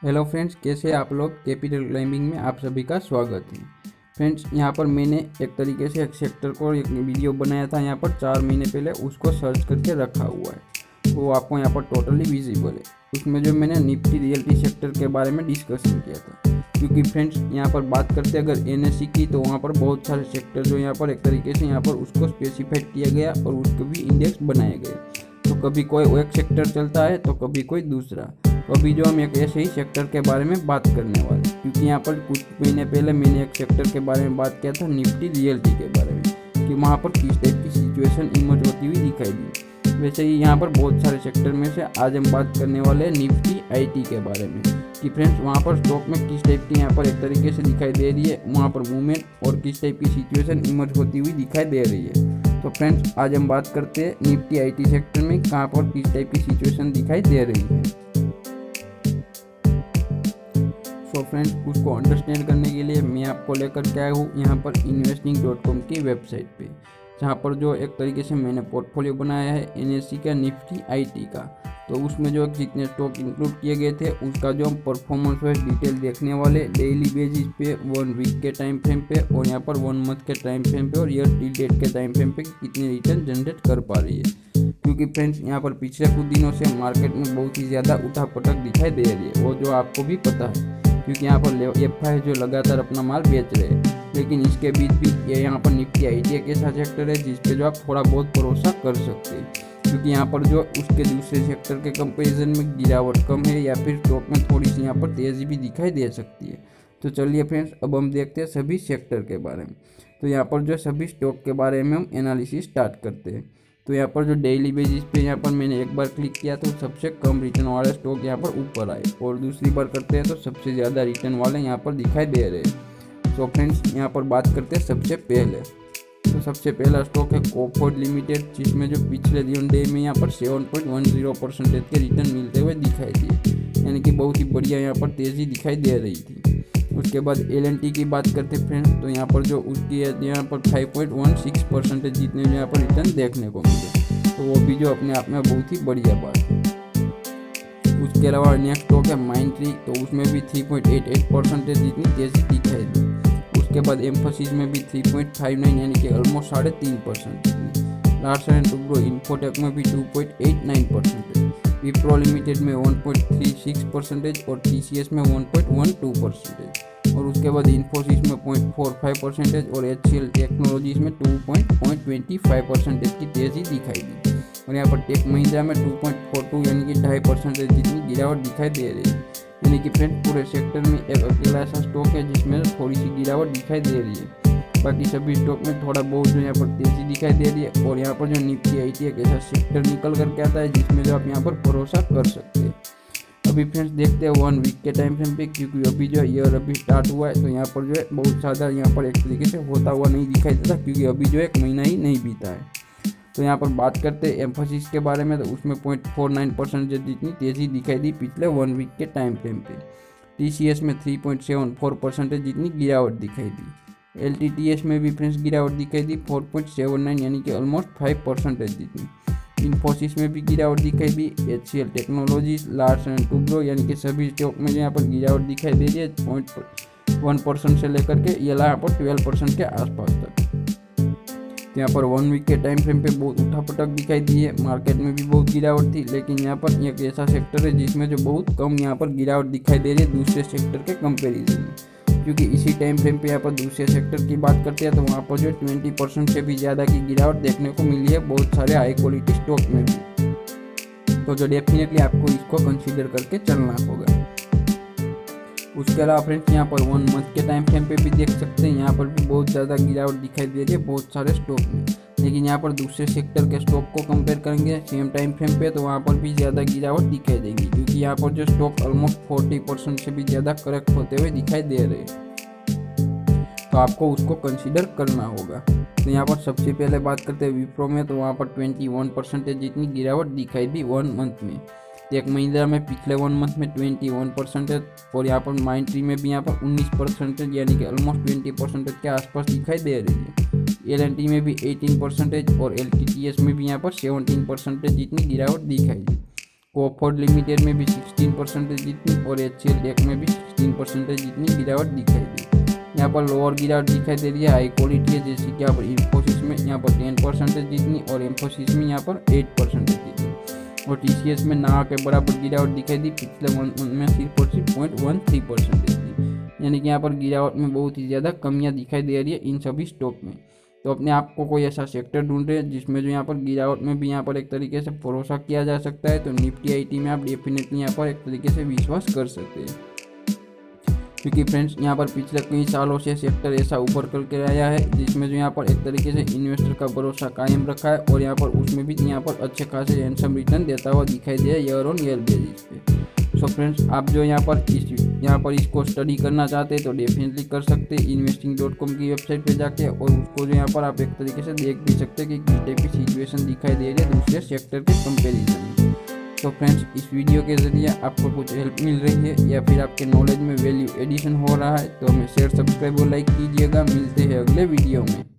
Hello friends, कैसे आप लोग। कैपिटल क्लाइंबिंग में आप सभी का स्वागत है। फ्रेंड्स, यहाँ पर मैंने एक तरीके से एक सेक्टर को एक वीडियो बनाया था यहाँ पर 4 महीने पहले, उसको सर्च करके रखा हुआ है। वो आपको यहाँ पर टोटली विजिबल है। उसमें जो मैंने निफ्टी रियल्टी सेक्टर के बारे में डिस्कशन किया था, क्योंकि फ्रेंड्स यहाँ पर बात करते अगर एनएससी की, तो वहाँ पर बहुत सारे सेक्टर जो यहाँ पर एक तरीके से यहाँ पर उसको स्पेसिफाइड किया गया और उसको भी इंडेक्स बनाए गए। तो कभी कोई एक सेक्टर चलता है तो कभी कोई दूसरा। तो अभी जो हम एक ऐसे ही सेक्टर के बारे में बात करने वाले, क्योंकि यहाँ पर कुछ महीने पहले मैंने एक सेक्टर के बारे में बात किया था, निफ्टी रियल्टी के बारे में, कि वहाँ पर किस टाइप की सिचुएशन इमर्ज होती हुई दिखाई दी। वैसे ही यहाँ पर बहुत सारे सेक्टर में से आज हम बात करने वाले हैं निफ्टी आईटी के बारे में, कि फ्रेंड्स वहाँ पर स्टॉक में किस टाइप की यहाँ पर एक तरीके से दिखाई दे रही है, वहाँ पर मूवमेंट और किस टाइप की सिचुएशन इमर्ज होती हुई दिखाई दे रही है। तो फ्रेंड्स आज हम बात करते हैं निफ्टी आईटी सेक्टर में कहाँ पर किस टाइप की सिचुएशन दिखाई दे रही है। सो फ्रेंड्स, उसको अंडरस्टैंड करने के लिए मैं आपको लेकर के आया हूँ यहाँ पर investing.com की वेबसाइट पे, जहाँ पर जो एक तरीके से मैंने पोर्टफोलियो बनाया है एनएससी का निफ्टी आईटी का। तो उसमें जो जितने स्टॉक इंक्लूड किए गए थे उसका जो हम परफॉर्मेंस वाइज डिटेल देखने वाले, डेली बेसिस पे, 1 वीक के टाइम फ्रेम पे और यहाँ पर 1 मंथ के टाइम फ्रेम पे और ईयर टिल डेट के टाइम फ्रेम पे कितने रिटर्न जनरेट कर पा रही है। क्योंकि फ्रेंड्स यहाँ पर पिछले कुछ दिनों से मार्केट में बहुत ही ज़्यादा उठापटक दिखाई दे रही है, वो जो आपको भी पता है, क्योंकि यहाँ पर एफआई जो लगातार अपना माल बेच रहे हैं। लेकिन इसके बीच भी ये यहाँ पर निफ्टी आईटी एक ऐसा सेक्टर है जिस पे जो आप थोड़ा बहुत भरोसा कर सकते हैं, क्योंकि यहाँ पर जो उसके दूसरे सेक्टर के कंपैरिजन में गिरावट कम है या फिर स्टॉक में थोड़ी सी यहाँ पर तेज़ी भी दिखाई दे सकती है। तो चलिए फ्रेंड्स, अब हम देखते हैं सभी सेक्टर के बारे में। तो यहाँ पर जो सभी स्टॉक के बारे में हम एनालिसिस स्टार्ट करते हैं। तो यहाँ पर जो डेली बेसिस पे यहाँ पर मैंने एक बार क्लिक किया तो सबसे कम रिटर्न वाले स्टॉक यहाँ पर ऊपर आए, और दूसरी बार करते हैं तो सबसे ज़्यादा रिटर्न वाले यहाँ पर दिखाई दे रहे हैं। तो फ्रेंड्स यहाँ पर बात करते हैं सबसे पहले, तो सबसे पहला स्टॉक है कोफोर्ज लिमिटेड, जिसमें जो पिछले डे में यहाँ पर 7.10% के रिटर्न मिलते हुए दिखाई दिए, यानी कि बहुत ही बढ़िया यहाँ पर तेज़ी दिखाई दे रही थी। उसके बाद एलएनटी की बात करते हैं फ्रेंड्स, तो यहाँ पर जो उसकी यहाँ पर 5.16% जितने यहाँ पर रिटर्न देखने को मिले, तो वो भी जो अपने आप में बहुत ही बढ़िया बात है। उसके अलावा नेक्स्ट स्टॉक है माइंडट्री, तो उसमें भी 3.88% जितनी तेज़ी दिखाई दी। उसके बाद एम्फोसिस में भी 3.59 यानी कि almost 3.5%। Larsen and Toubro infotech में भी 2.89%। विप्रो लिमिटेड में 1.36% और टीसीएस में 1.12%। और उसके बाद इन्फोसिस में 0.45% और एचसीएल टेक्नोलॉजीज में 2.25% की तेज़ी दिखाई दी। और यहाँ पर टेक महिंद्रा में 2.42 यानी कि 2.5% जितनी गिरावट दिखाई दे रही है। यानी कि फ्रेंड्स पूरे सेक्टर में एक अकेला ऐसा स्टॉक है जिसमें थोड़ी सी गिरावट दिखाई दे रही है। बाकी सभी स्टॉक में थोड़ा बहुत जो यहाँ पर तेज़ी दिखाई दे रही है। और यहाँ पर जो निफ्टी आईटी एक ऐसा सेक्टर निकल करके आता है जिसमें जो आप यहाँ पर भरोसा कर सकते हैं। अभी फ्रेंड्स देखते हैं 1 वीक के टाइम फ्रेम पे, क्योंकि अभी जो ईयर अभी स्टार्ट हुआ है, तो यहाँ पर जो है बहुत ज़्यादा यहाँ पर एक तरीके से होता हुआ नहीं दिखाई देता, क्योंकि अभी जो 1 महीना ही नहीं बीता है। तो यहाँ पर बात करते हैं एम्फोसिस के बारे में, तो उसमें 0.49% जितनी तेज़ी दिखाई दी पिछले 1 वीक के टाइम फ्रेम पे। टीसीएस में 3.74% जितनी गिरावट दिखाई दी। एलटीटीएस में भी फ्रेंड्स गिरावट दिखाई दी 4.79 यानी कि ऑलमोस्ट 5% जितनी। इन्फोसिस में भी गिरावट दिखाई दी। HCL technologies, Larsen and Toubro यानी कि सभी स्टॉक में यहाँ पर गिरावट दिखाई दे रही है 0.1% से लेकर के ये यहाँ पर 12% के आसपास तक। तो यहाँ पर 1 वीक के टाइम फ्रेम पे बहुत उठापटक दिखाई दी है। मार्केट में भी बहुत गिरावट थी, लेकिन यहाँ पर एक ऐसा सेक्टर है जिसमें जो बहुत कम यहाँ पर गिरावट दिखाई दे रही है दूसरे सेक्टर के कंपैरिजन में। क्योंकि इसी टाइम फ्रेम पे यहाँ पर दूसरे सेक्टर की बात करते हैं तो वहाँ पर जो 20% से भी ज़्यादा की गिरावट देखने को मिली है बहुत सारे हाई क्वालिटी स्टॉक में भी। तो जो डेफिनेटली आपको इसको कंसीडर करके चलना होगा। उसके अलावा फ्रेंड्स यहाँ पर 1 मंथ के टाइम फ्रेम पे भी देख सकते हैं, यहाँ पर भी बहुत ज़्यादा गिरावट दिखाई दे रही है बहुत सारे स्टॉक में। लेकिन यहाँ पर दूसरे सेक्टर के स्टॉक को कंपेयर करेंगे सेम टाइम फ्रेम पे, तो वहाँ पर भी ज़्यादा गिरावट दिखाई देगी, क्योंकि यहाँ पर जो स्टॉक ऑलमोस्ट 40% से भी ज़्यादा करेक्ट होते हुए दिखाई दे रहे हैं। तो आपको उसको कंसीडर करना होगा। तो यहाँ पर सबसे पहले बात करते हैं विप्रो में, तो वहाँ पर 21% जितनी गिरावट दिखाई दी 1 मंथ में। टेक महिंद्रा में पिछले 1 मंथ में 21% और यहाँ पर माइंडट्री में भी यहाँ पर 19% यानी कि ऑलमोस्ट 20% के आसपास दिखाई दे रही है। एलएनटी में भी 18% और एलटीटीएस में भी यहाँ पर 17% जितनी गिरावट दिखाई दी। कोफोर्ड लिमिटेड में भी 16% जितनी और HCL टेक में भी 16% जितनी गिरावट दिखाई दी। यहाँ पर लोअर गिरावट दिखाई दे रही है हाई क्वालिटी है, जैसे कि यहाँ पर इन्फोसिस में यहाँ पर 10% जितनी और एम्फोसिस में यहाँ पर 8% जितनी और TCS में ना के बराबर गिरावट दिखाई दी, पिछले मंथ में सिर्फ और सिर्फ 0.13% जितनी, यानी कि यहाँ पर गिरावट में बहुत ही ज़्यादा कमियाँ दिखाई दे रही है इन सभी स्टॉक में। तो अपने आप को कोई ऐसा सेक्टर ढूंढ रहे हैं जिसमें जो यहाँ पर गिरावट में भी यहाँ पर एक तरीके से भरोसा किया जा सकता है, तो निफ्टी IT में आप डेफिनेटली यहाँ पर एक तरीके से विश्वास कर सकते हैं, क्योंकि फ्रेंड्स यहाँ पर पिछले कई सालों से सेक्टर ऐसा ऊपर करके आया है जिसमें जो यहाँ पर एक तरीके से इन्वेस्टर का भरोसा कायम रखा है और यहाँ पर उसमें भी यहाँ पर अच्छे खासे हैंडसम रिटर्न देता हुआ दिखाई दे ईयर ऑन ईयर बेसिस पे। सो फ्रेंड्स आप जो यहाँ पर इसको स्टडी करना चाहते हैं तो डेफिनेटली कर सकते हैं investing.com की वेबसाइट पे जाके, और उसको जो यहाँ पर आप एक तरीके से देख भी सकते हैं कि किस टाइप की सिचुएशन दिखाई दे रही है दूसरे सेक्टर के कंपेरिजन में। तो फ्रेंड्स इस वीडियो के ज़रिए आपको कुछ हेल्प मिल रही है या फिर आपके नॉलेज में वैल्यू एडिशन हो रहा है तो हमें शेयर, सब्सक्राइब और लाइक कीजिएगा। मिलते हैं अगले वीडियो में।